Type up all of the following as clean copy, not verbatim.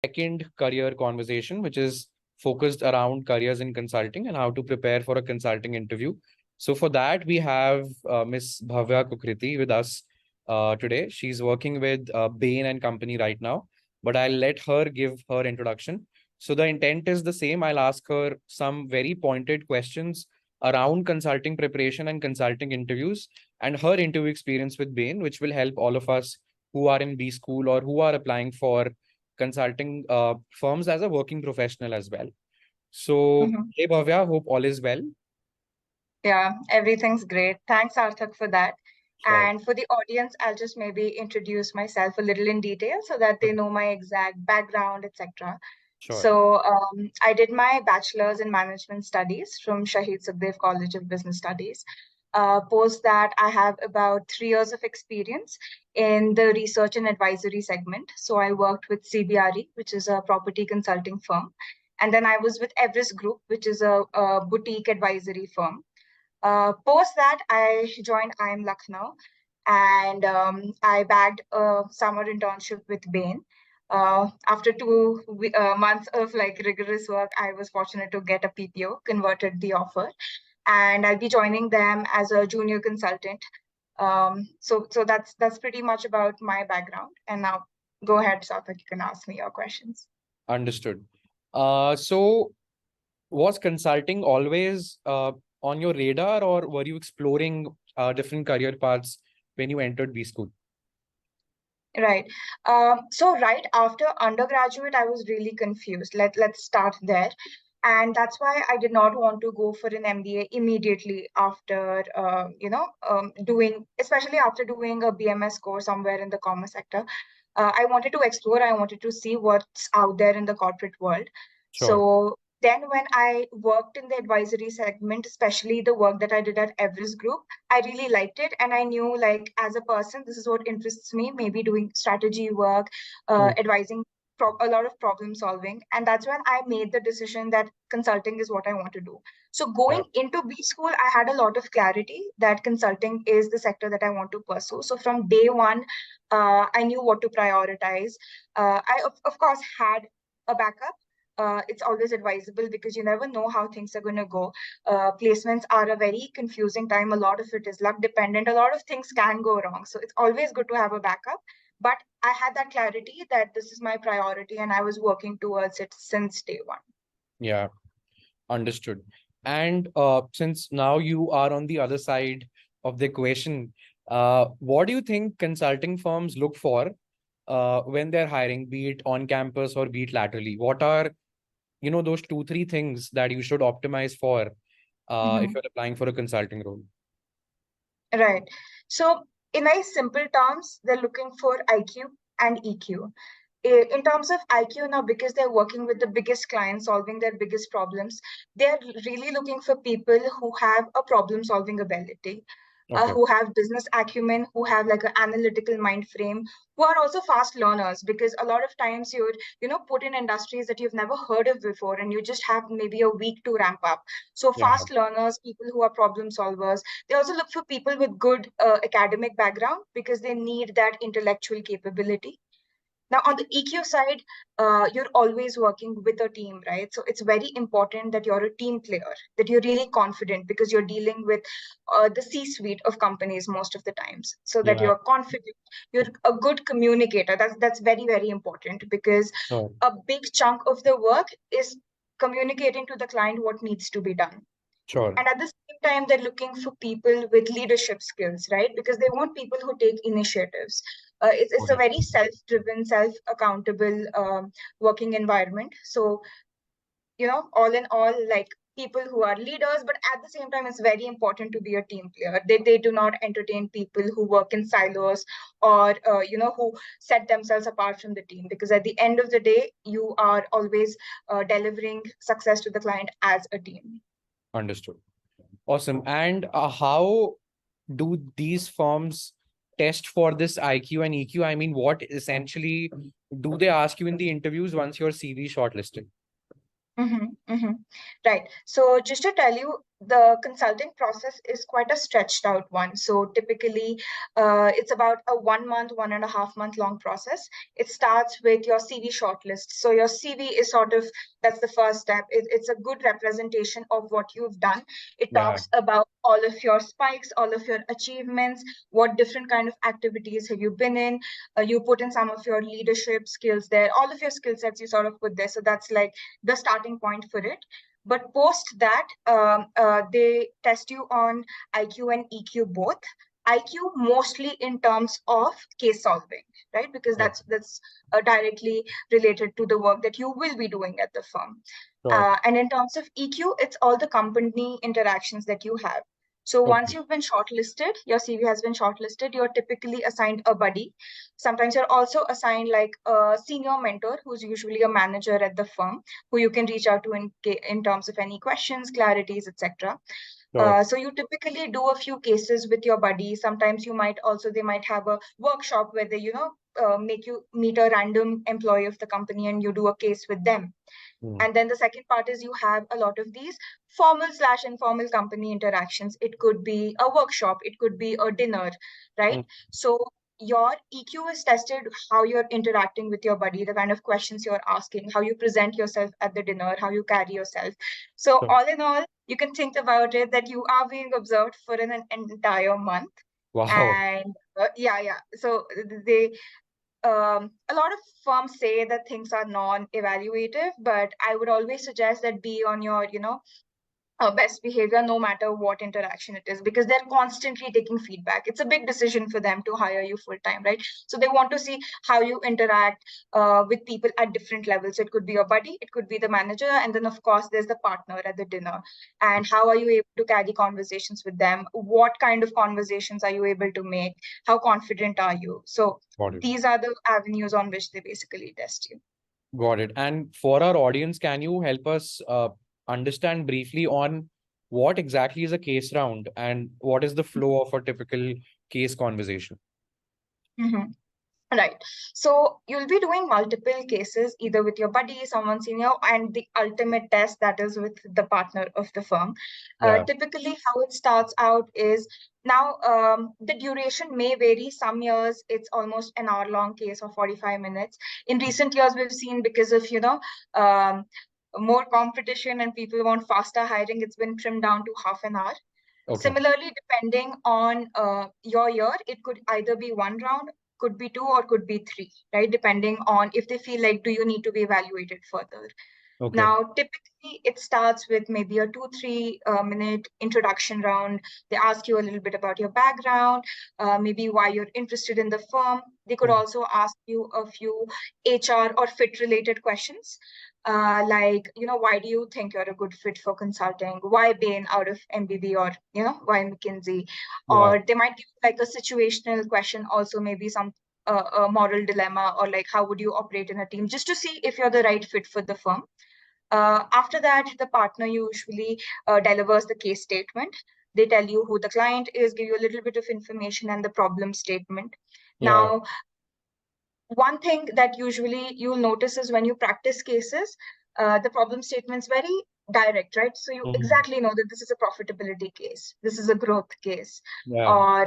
second career conversation, which is focused around careers in consulting and how to prepare for a consulting interview. So for that, we have Miss Bhavyaa Kukreti with us today. She's working with Bain and Company right now, but I'll let her give her introduction. So the intent is the same. I'll ask her some very pointed questions around consulting preparation and consulting interviews and her interview experience with Bain, which will help all of us who are in B school or who are applying for consulting firms as a working professional as well. So, hey Bhavya, hope all is well. Yeah, everything's great. Thanks, Arthak, for that. Sure. And for the audience, I'll just maybe introduce myself a little in detail so that they know my exact background, etc. Sure. So, I did my bachelor's in management studies from Shahid Sukhdev College of Business Studies. Post that, I have about 3 years of experience in the research and advisory segment. So, I worked with CBRE, which is a property consulting firm. And then I was with Everest Group, which is a boutique advisory firm. Post that, I joined IIM Lucknow and I bagged a summer internship with Bain. After 2 months of like rigorous work, I was fortunate to get a PPO, converted the offer, and I'll be joining them as a junior consultant. So that's pretty much about my background. And now go ahead, Sarthak, you can ask me your questions. Understood. So was consulting always on your radar, or were you exploring different career paths when you entered B school? Right. So right after undergraduate, I was really confused. Let's start there. And that's why I did not want to go for an MBA immediately after, doing, especially after doing a BMS course somewhere in the commerce sector. I wanted to explore, I wanted to see what's out there in the corporate world. Sure. So then when I worked in the advisory segment, especially the work that I did at Everest Group, I really liked it. And I knew, like, as a person, this is what interests me, maybe doing strategy work, advising a lot of problem solving. And that's when I made the decision that consulting is what I want to do. So Yeah. going into B school, I had a lot of clarity that consulting is the sector that I want to pursue. So from day one, I knew what to prioritize. Of course, had a backup. It's always advisable because you never know how things are going to go. Placements are a very confusing time. A lot of it is luck dependent. A lot of things can go wrong. So it's always good to have a backup. But I had that clarity that this is my priority and I was working towards it since day one. Yeah, understood. And since now you are on the other side of the equation, what do you think consulting firms look for when they're hiring, be it on campus or be it laterally? What are, those 2, 3 things that you should optimize for if you're applying for a consulting role? Right. So in very simple terms, they're looking for IQ and EQ. In terms of IQ now, because they're working with the biggest clients, solving their biggest problems, they're really looking for people who have a problem solving ability, Okay. who have business acumen, who have like an analytical mind frame, who are also fast learners, because a lot of times you're, put in industries that you've never heard of before, and you just have maybe a week to ramp up. So Yeah. fast learners, people who are problem solvers. They also look for people with good academic background because they need that intellectual capability. Now, on the EQ side, you're always working with a team, right? So it's very important that you're a team player, that you're really confident because you're dealing with the C-suite of companies most of the times. So that Yeah. you're confident, you're a good communicator. That's very, very important because Sure. a big chunk of the work is communicating to the client what needs to be done. Sure. And at the same time, they're looking for people with leadership skills, right? Because they want people who take initiatives. It's a Okay. very self-driven, self-accountable working environment. So, all in all, like people who are leaders, but at the same time, it's very important to be a team player. They do not entertain people who work in silos or, who set themselves apart from the team. Because at the end of the day, you are always delivering success to the client as a team. Understood. Awesome. And how do these firms test for this IQ and EQ? I mean, what essentially do they ask you in the interviews once your CV is shortlisted? Right. So just to tell you, the consulting process is quite a stretched out one. So typically, it's about a 1 month, 1.5 month long process. It starts with your CV shortlist. So your CV is that's the first step. It's a good representation of what you've done. It Yeah. talks about all of your spikes, all of your achievements, what different kind of activities have you been in. You put in some of your leadership skills there, all of your skill sets you sort of put there. So that's like the starting point for it. But post that, they test you on IQ and EQ both. IQ mostly in terms of case solving, right? Because Yeah. that's directly related to the work that you will be doing at the firm. Sure. And in terms of EQ, it's all the company interactions that you have. So once Okay. you've been shortlisted, your CV has been shortlisted, you're typically assigned a buddy. Sometimes you're also assigned like a senior mentor who's usually a manager at the firm who you can reach out to in terms of any questions, clarities, etc. Sure. So you typically do a few cases with your buddy. Sometimes they might have a workshop where they, make you meet a random employee of the company and you do a case with them. Mm. And then the second part is you have a lot of these formal/informal company interactions. It could be a workshop, it could be a dinner, right? Mm. So your EQ is tested how you're interacting with your buddy, the kind of questions you're asking, how you present yourself at the dinner, how you carry yourself. So Sure. all in all, you can think about it that you are being observed for an entire month. Wow. And yeah. So they a lot of firms say that things are non-evaluative, but I would always suggest that be on your, best behavior no matter what interaction it is, because they're constantly taking feedback. It's a big decision for them to hire you full time, right? So they want to see how you interact with people at different levels. It could be your buddy, it could be the manager, and then of course there's the partner at the dinner. And how are you able to carry conversations with them? What kind of conversations are you able to make? How confident are you? So Got it. these are the avenues on which they basically test you. Got it. And for our audience, can you help us understand briefly on what exactly is a case round and what is the flow of a typical case conversation? Mhm. Right. So you'll be doing multiple cases, either with your buddy, someone senior, and the ultimate test that is with the partner of the firm. Yeah. Typically, how it starts out is now the duration may vary. Some years it's almost an hour-long case or 45 minutes. In recent years, we've seen because of, um, more competition and people want faster hiring, it's been trimmed down to half an hour. Okay. Similarly, depending on your year, it could either be one round, could be two, or could be three, right? Depending on if they feel like, do you need to be evaluated further? Okay. Now, typically, it starts with maybe a 2-3 minute introduction round. They ask you a little bit about your background, maybe why you're interested in the firm. They could Mm. also ask you a few HR or fit related questions, like, why do you think you're a good fit for consulting? Why Bain out of MBB, or, why McKinsey? Yeah. Or they might give like a situational question, also maybe some a moral dilemma, or like, how would you operate in a team, just to see if you're the right fit for the firm. After that, the partner usually delivers the case statement. They tell you who the client is, give you a little bit of information and the problem statement. Yeah. Now, one thing that usually you'll notice is when you practice cases, the problem statement's very direct, right? So you Mhm. exactly know that this is a profitability case, this is a growth case, Yeah. or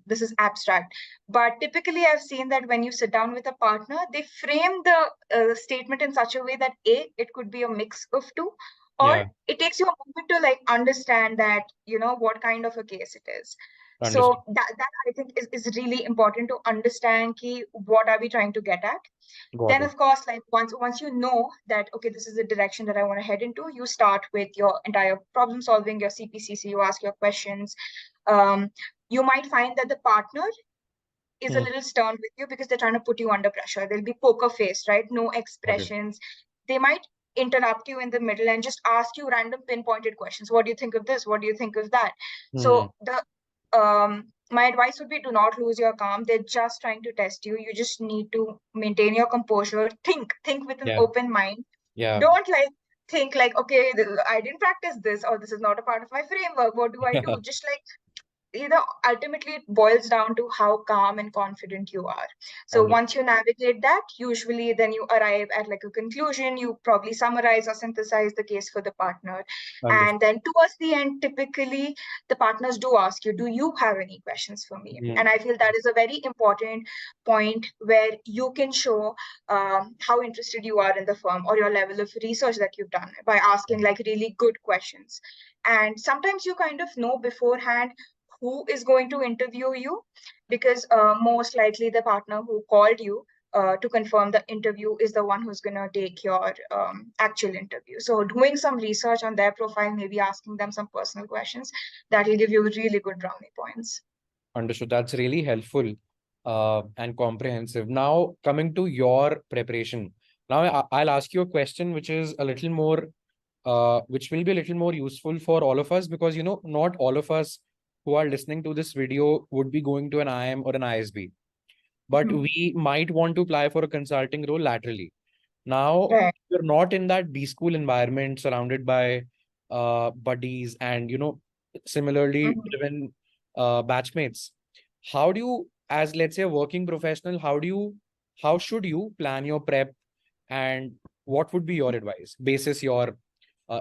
this is abstract. But typically, I've seen that when you sit down with a partner, they frame the statement in such a way that it could be a mix of two, or Yeah. it takes you a moment to like understand that what kind of a case it is. Understood. So that I think is really important to understand key what are we trying to get at. Got Then it. of course, like once you know that okay, this is the direction that I want to head into, you start with your entire problem solving, your CPCC, you ask your questions. Um, you might find that the partner is a Mm. little stern with you because they're trying to put you under pressure. They'll be poker faced, right? No Got it. expressions. They might interrupt you in the middle and just ask you random pinpointed questions. What do you think of this? What do you think of that? Hmm. So the my advice would be, do not lose your calm. They're just trying to test you. You just need to maintain your composure. Think with an Yeah. open mind. Yeah. Don't like think like, okay, I didn't practice this, or this is not a part of my framework. What do I do? Just like ultimately it boils down to how calm and confident you are. So Understood. once you navigate that, usually then you arrive at like a conclusion. You probably summarize or synthesize the case for the partner. Understood. And then towards the end, typically the partners do ask you, do you have any questions for me? Hmm. And I feel that is a very important point where you can show how interested you are in the firm or your level of research that you've done by asking like really good questions. And sometimes you kind of know beforehand who is going to interview you, because most likely the partner who called you to confirm the interview is the one who's going to take your actual interview. So doing some research on their profile, maybe asking them some personal questions, that will give you really good brownie points. Understood. That's really helpful and comprehensive. Now, coming to your preparation. Now, I'll ask you a question which is a little more, which will be a little more useful for all of us, because, not all of us who are listening to this video would be going to an IIM or an ISB, but Mhm. we might want to apply for a consulting role laterally. Now, Right. you're not in that B school environment surrounded by buddies and, similarly Mhm. driven batchmates. How do you, as let's say a working professional, how should you plan your prep, and what would be your advice basis your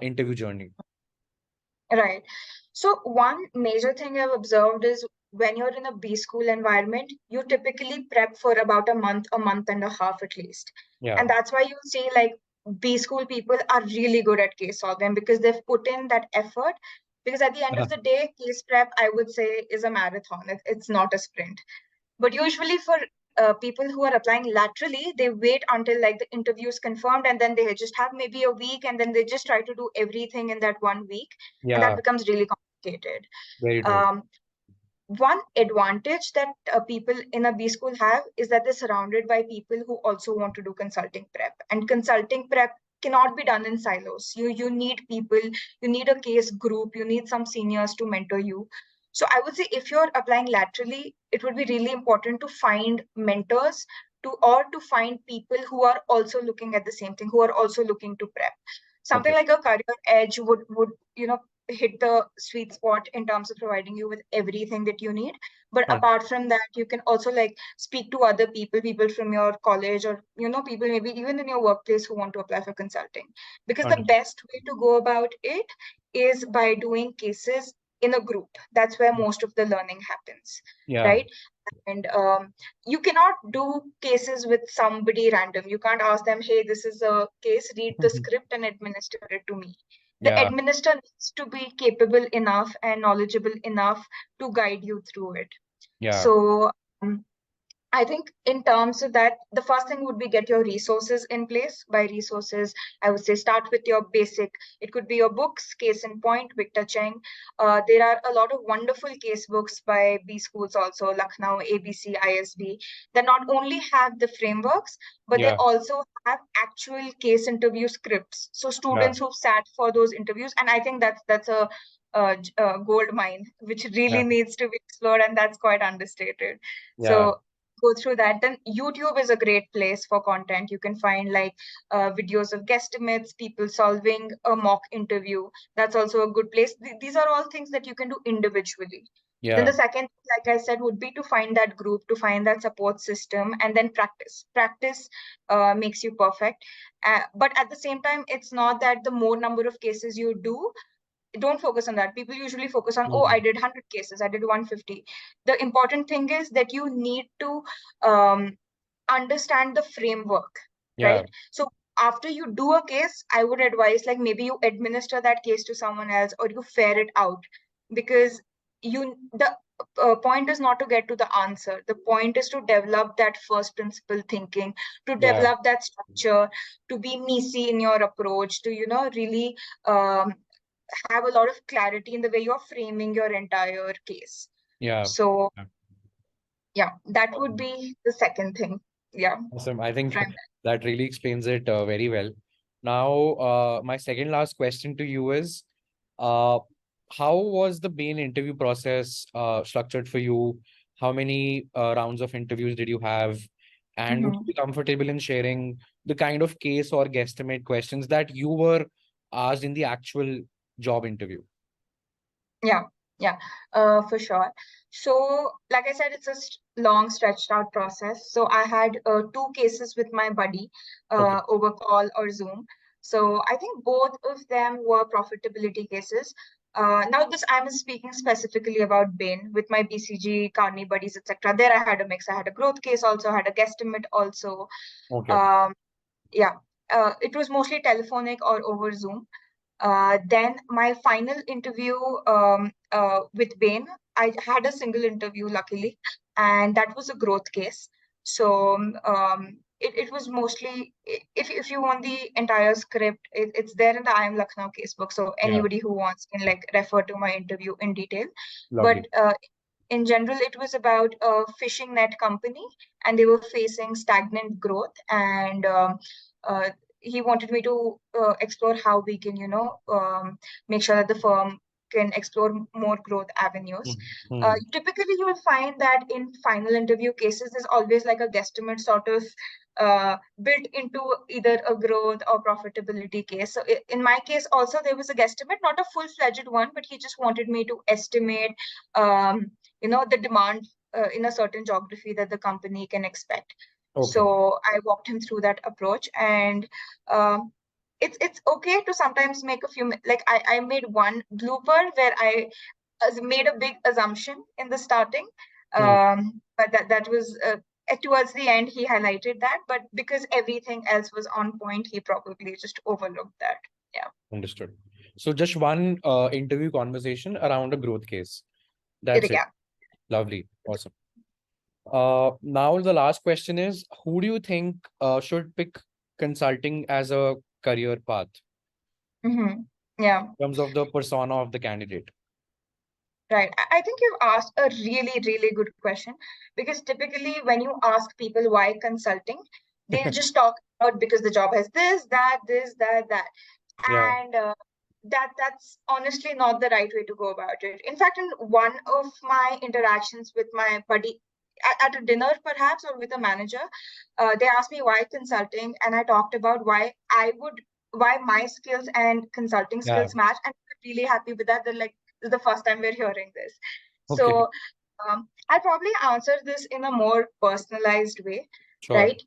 interview journey? Right. So one major thing I've observed is when you're in a B school environment, you typically prep for about a month and a half at least. Yeah. And that's why you see like B school people are really good at case solving because they've put in that effort. Because at the end of the day, case prep, I would say, is a marathon. It's not a sprint. But usually for people who are applying laterally, they wait until like the interview is confirmed and then they just have maybe a week and then they just try to do everything in that 1 week. And that Yeah, becomes really complicated. very true. Um, One advantage that people in a B school have is that they're surrounded by people who also want to do consulting prep. And consulting prep cannot be done in silos. You need people, you need a case group, you need some seniors to mentor you. So I would say if you're applying laterally, it would be really important to find mentors to find people who are also looking at the same thing, who are also looking to prep. Something Okay. like a career edge would hit the sweet spot in terms of providing you with everything that you need. But Un- apart from that, you can also like speak to other people from your college or people maybe even in your workplace who want to apply for consulting. Because the Understood. best way to go about it is by doing cases in a group. That's where most of the learning happens, Yeah. right? And you cannot do cases with somebody random. You can't ask them, hey, this is a case, read the script and administer it to me. The Yeah. administrator needs to be capable enough and knowledgeable enough to guide you through it. Yeah. So I think in terms of that, the first thing would be get your resources in place. By resources, I would say start with your basic. It could be your books, case in point, Victor Cheng. There are a lot of wonderful case books by B schools also, Lucknow, ABC, ISB, that not only have the frameworks, but they Yeah. also have actual case interview scripts. So Yeah. students who've sat for those interviews, and I think that's a gold mine, which really Yeah. needs to be explored, and that's quite understated. Yeah. So go through that. Then YouTube is a great place for content. You can find like videos of guesstimates, people solving a mock interview. That's also a good place. These are all things that you can do individually. Then Yeah. the second, like I said, would be to find that group, to find that support system, and then practice. Practice makes you perfect. But at the same time, it's not that the more number of cases you do, don't focus on that. People usually focus on, oh, I Mhm. did 100 cases, I did 150. The important thing is that you need to um, understand the framework, Yeah. right? So after you do a case, I would advise like maybe you administer that case to someone else or you fair it out, because the point is not to get to the answer. The point is to develop that first principle thinking, to Yeah. develop that structure, to be messy in your approach, to really um, have a lot of clarity in the way you're framing your entire case. Yeah. So Yeah. yeah, that would be the second thing. Yeah. Awesome. I think Prime. that really explains it very well. Now, my second last question to you is, uh, how was the Bain interview process structured for you? How many rounds of interviews did you have? And would you Mhm. be comfortable in sharing the kind of case or guesstimate questions that you were asked in the actual job interview? Yeah. Yeah, for sure. So, like I said, it's a long, stretched out process. So, I had two cases with my buddy Okay. over call or Zoom. So, I think both of them were profitability cases. Now, this I'm speaking specifically about Bain with my BCG, Carney buddies, etc. There, I had a mix. I had a growth case, also had a guesstimate, also. Okay. Um, yeah, it was mostly telephonic or over Zoom. Then my final interview with Bain, I had a single interview, luckily, and that was a growth case. So it was mostly, if you want the entire script, it's there in the IIM Lucknow casebook. So Yeah. anybody who wants can like refer to my interview in detail. But Lovely. in general, it was about a fishing net company, and they were facing stagnant growth. And uh, he wanted me to explore how we can, make sure that the firm can explore more growth avenues. Hmm. Typically, you will find that in final interview cases, there's always like a guesstimate sort of built into either a growth or profitability case. So in my case, also there was a guesstimate, not a full-fledged one, but he just wanted me to estimate, the demand in a certain geography that the company can expect. Okay. So I walked him through that approach, and um, it's okay to sometimes make a few, like I made one blooper where I made a big assumption in the starting, Hmm. but that was towards the end he highlighted that, but because everything else was on point, he probably just overlooked that. Yeah. Understood. So just one interview conversation around a growth case. That's it. Yeah. Lovely. Awesome. Now the last question is, who do you think should pick consulting as a career path Mm-hmm. Yeah. in terms of the persona of the candidate? Right. I think you've asked a really, really good question, because typically when you ask people why consulting, they'll just talk about because the job has this, that. Yeah. And that's honestly not the right way to go about it. In fact, in one of my interactions with my buddy at a dinner, perhaps, or with a manager, they asked me why consulting, and I talked about why my skills and consulting Yeah. skills match, and I'm really happy with that. They're like, this is the first time we're hearing this. Okay. So I'll probably answer this in a more personalized way, Sure. right?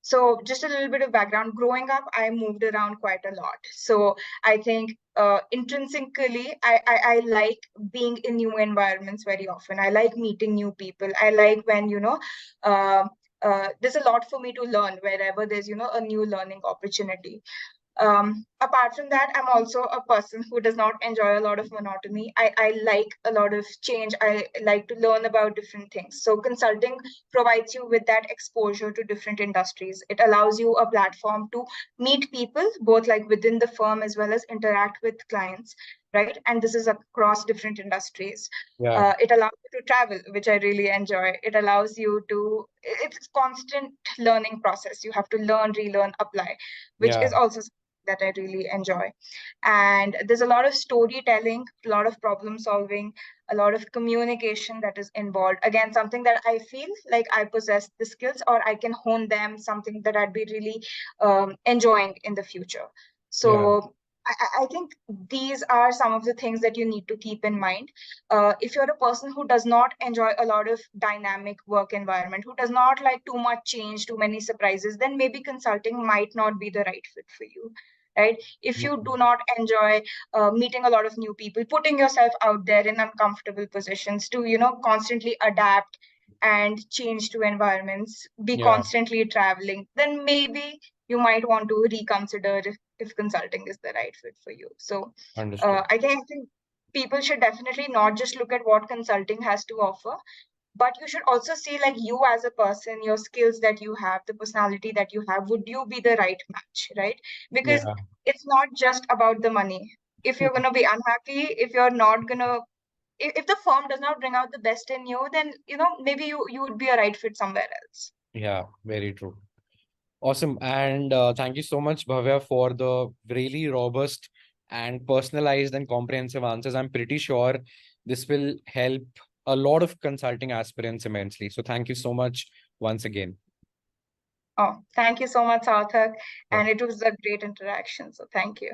So just a little bit of background. Growing up, I moved around quite a lot. So I think intrinsically, I like being in new environments very often. I like meeting new people. I like when, uh, there's a lot for me to learn wherever there's, a new learning opportunity. Apart from that, I'm also a person who does not enjoy a lot of monotony. I like a lot of change. I like to learn about different things. So consulting provides you with that exposure to different industries. It allows you a platform to meet people, both like within the firm as well as interact with clients, right? And this is across different industries. Yeah. It allows you to travel, which I really enjoy. It allows you to, it's constant learning process. You have to learn, relearn, apply, which Yeah. is also that I really enjoy. And there's a lot of storytelling, a lot of problem solving, a lot of communication that is involved. Again, something that I feel like I possess the skills, or I can hone them, something that I'd be really enjoying in the future. Yeah. So I think these are some of the things that you need to keep in mind. If you're a person who does not enjoy a lot of dynamic work environment, who does not like too much change, too many surprises, then maybe consulting might not be the right fit for you, right? If you do not enjoy meeting a lot of new people, putting yourself out there in uncomfortable positions to, constantly adapt and change to environments, be Yeah. constantly traveling, then maybe you might want to reconsider if consulting is the right fit for you. So Understood. I think people should definitely not just look at what consulting has to offer, but you should also see like you as a person, your skills that you have, the personality that you have, would you be the right match, right? Because Yeah. it's not just about the money. If you're going to be unhappy, if you're not going to, if the firm does not bring out the best in you, then maybe you would be a right fit somewhere else. Yeah. Very true. Awesome. And thank you so much, Bhavya, for the really robust and personalized and comprehensive answers. I'm pretty sure this will help a lot of consulting aspirants immensely. So thank you so much once again. Oh, thank you so much, Sarthak, Yeah. and it was a great interaction, so thank you.